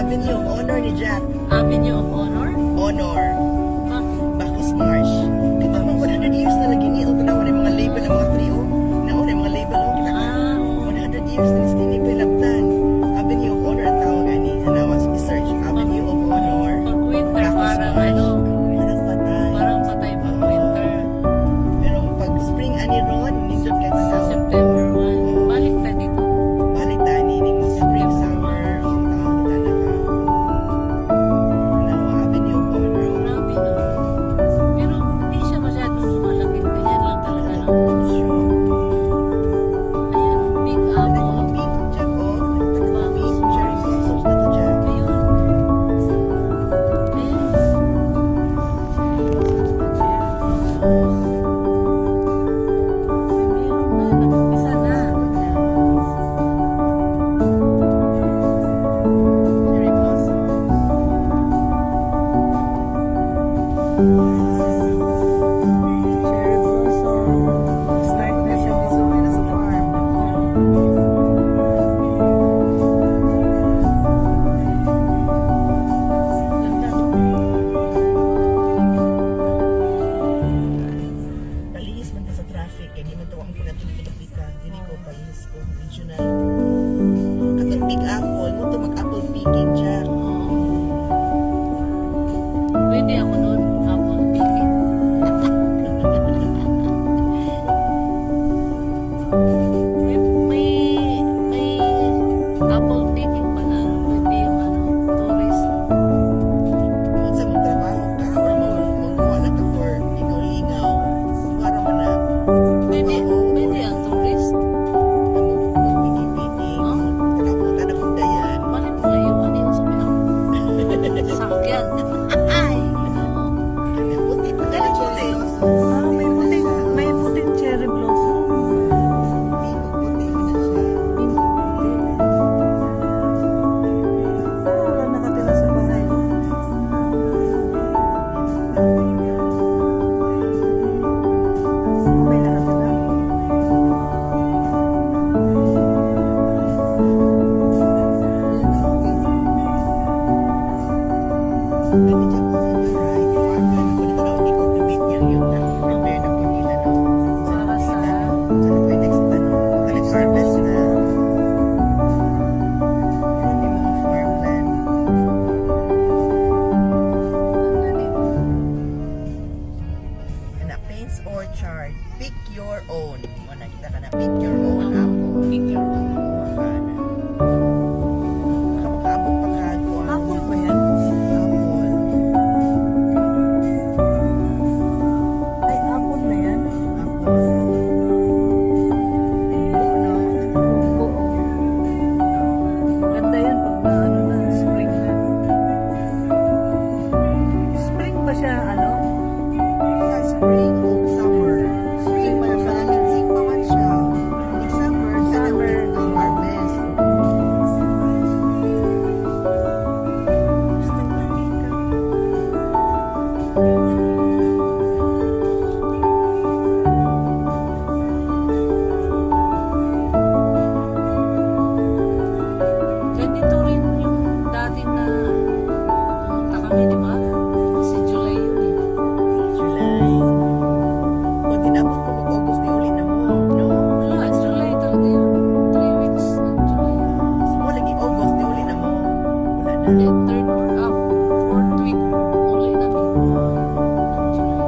Avenue of Honor ni Jack. Avenue of Honor? Honor. Bakit? Bacchus Marsh. Kita mo, 100 years na lagi ni. Ito na, wala yung mga label ng mga trio. Nauna yung mga label. Oh, kita ka. 100 years na sini pilaptan. Avenue of Honor ang tawag ani. Anawas, i-search. Avenue of Honor. Pag winter, Bacchus parang Marsh. ano, Parang patay. parang patay pag winter. Pero pag spring ani ron, nindot kahit Sa sa September 1, balik na dito. balik tani ning spring summer o taon kita na ka. Ano, Avenue of Honor. Grabe no. Pero hindi siya masyadong malaki. Ganyan lang talaga. No? Sure. Ayan, Big Apple. Pink Jack o. Pink cherry blossoms na to Jack. Ayun. Ayan. Meron na, nag-umpisa na. Cherry blossoms. Cherry blossom. Start na siya dito na sa farm. Ganda, no? Palihis man ta sa traffic kaya di man to ang pinatulipika. Dili ko palihis ko regional. Katong Big Apple mo to mag-apple picking Jack. Pwede ako doon, apple picking. May apple picking pa na pwede yung ano, tourist. Kung sa mong trabaho ka or magawa na ka for ikaw lingaw. Para man na Pwede ang tourist. mag-picking-picking. Kakapunta na kong dayan. Balik mo ngayon, ano yung sabi ako? Sakyan. Ay! Kaya puti pa ka na puti. May puting cherry blossom. Puti mo na siya. Wala nakatira sa bahay. May nakatira. Kami dyan po sa bahay. Farmer na po dito na i-cultivate niya yung prepare na po nila no? Para sa... Sa po yung next next harvest na. Marami mga farmland. Ana, Paints Orchard. Pick your own. O, nakita ka na. Pick your own apple. Pick your own. Makana. Nakapag-abot pa kago ang Apple ba yan? apple. Ay, apple na yan? Apple. Ano? Oo. Ganda yan pag na, ano na, spring na. Spring ba siya, ano? Sa spring o summer. Spring pa na siya. Minsing pa man siya. Next summer, summer ang harvest. Gusto ko na ganito rin yung dati na pumunta kami, di ba? Si July yun eh. July. Kung tinapos ko mag-August, di uli na mo. No? Wala, July talaga yun. 3 weeks ng July. Simula lagi August, di uli na mo. Wala na. And fourth week, uli namin. Ng July.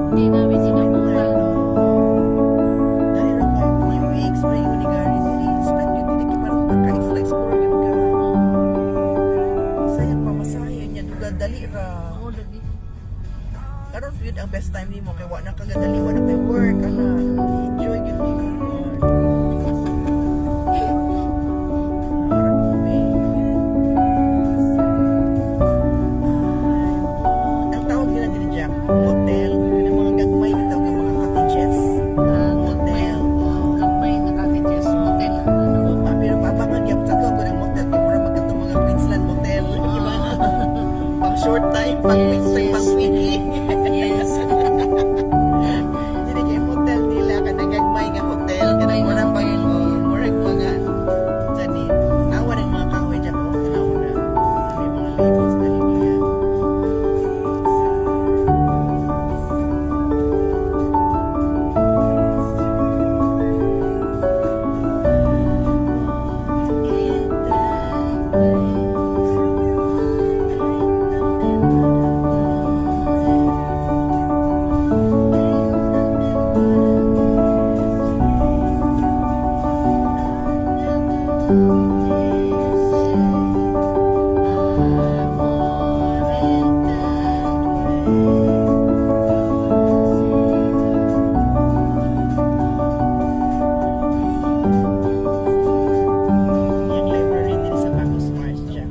Hindi namin sinamuran. Dahil na ka, 3 weeks, may unigari. Spend yun, hindi ka parang pagka-exflex ko rin ka. Sayang pa, masahin yan. Dali ra. Oo, lagi. Karon yun ang best time nimo kay wa na kagadali, wa na kay work, ana. Enjoy gyud ni ka. Ang tawag nila din Jack, motel. Yung mga gagmay bitaw ng mga cottages. Motel. Gagmay na cottages, motel. Ano? Pero papangan gyud sa ko ng motel kay mura magkatong mga Queensland motel, di ba? Pang short time, pang week, pang weekly. Yes. Jadi kay motel nila kada Yung library din sa Bacchus Marsh dyan.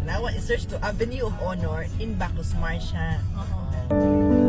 Now, search to Avenue of Honor in Bacchus Marsh, ha? Oo.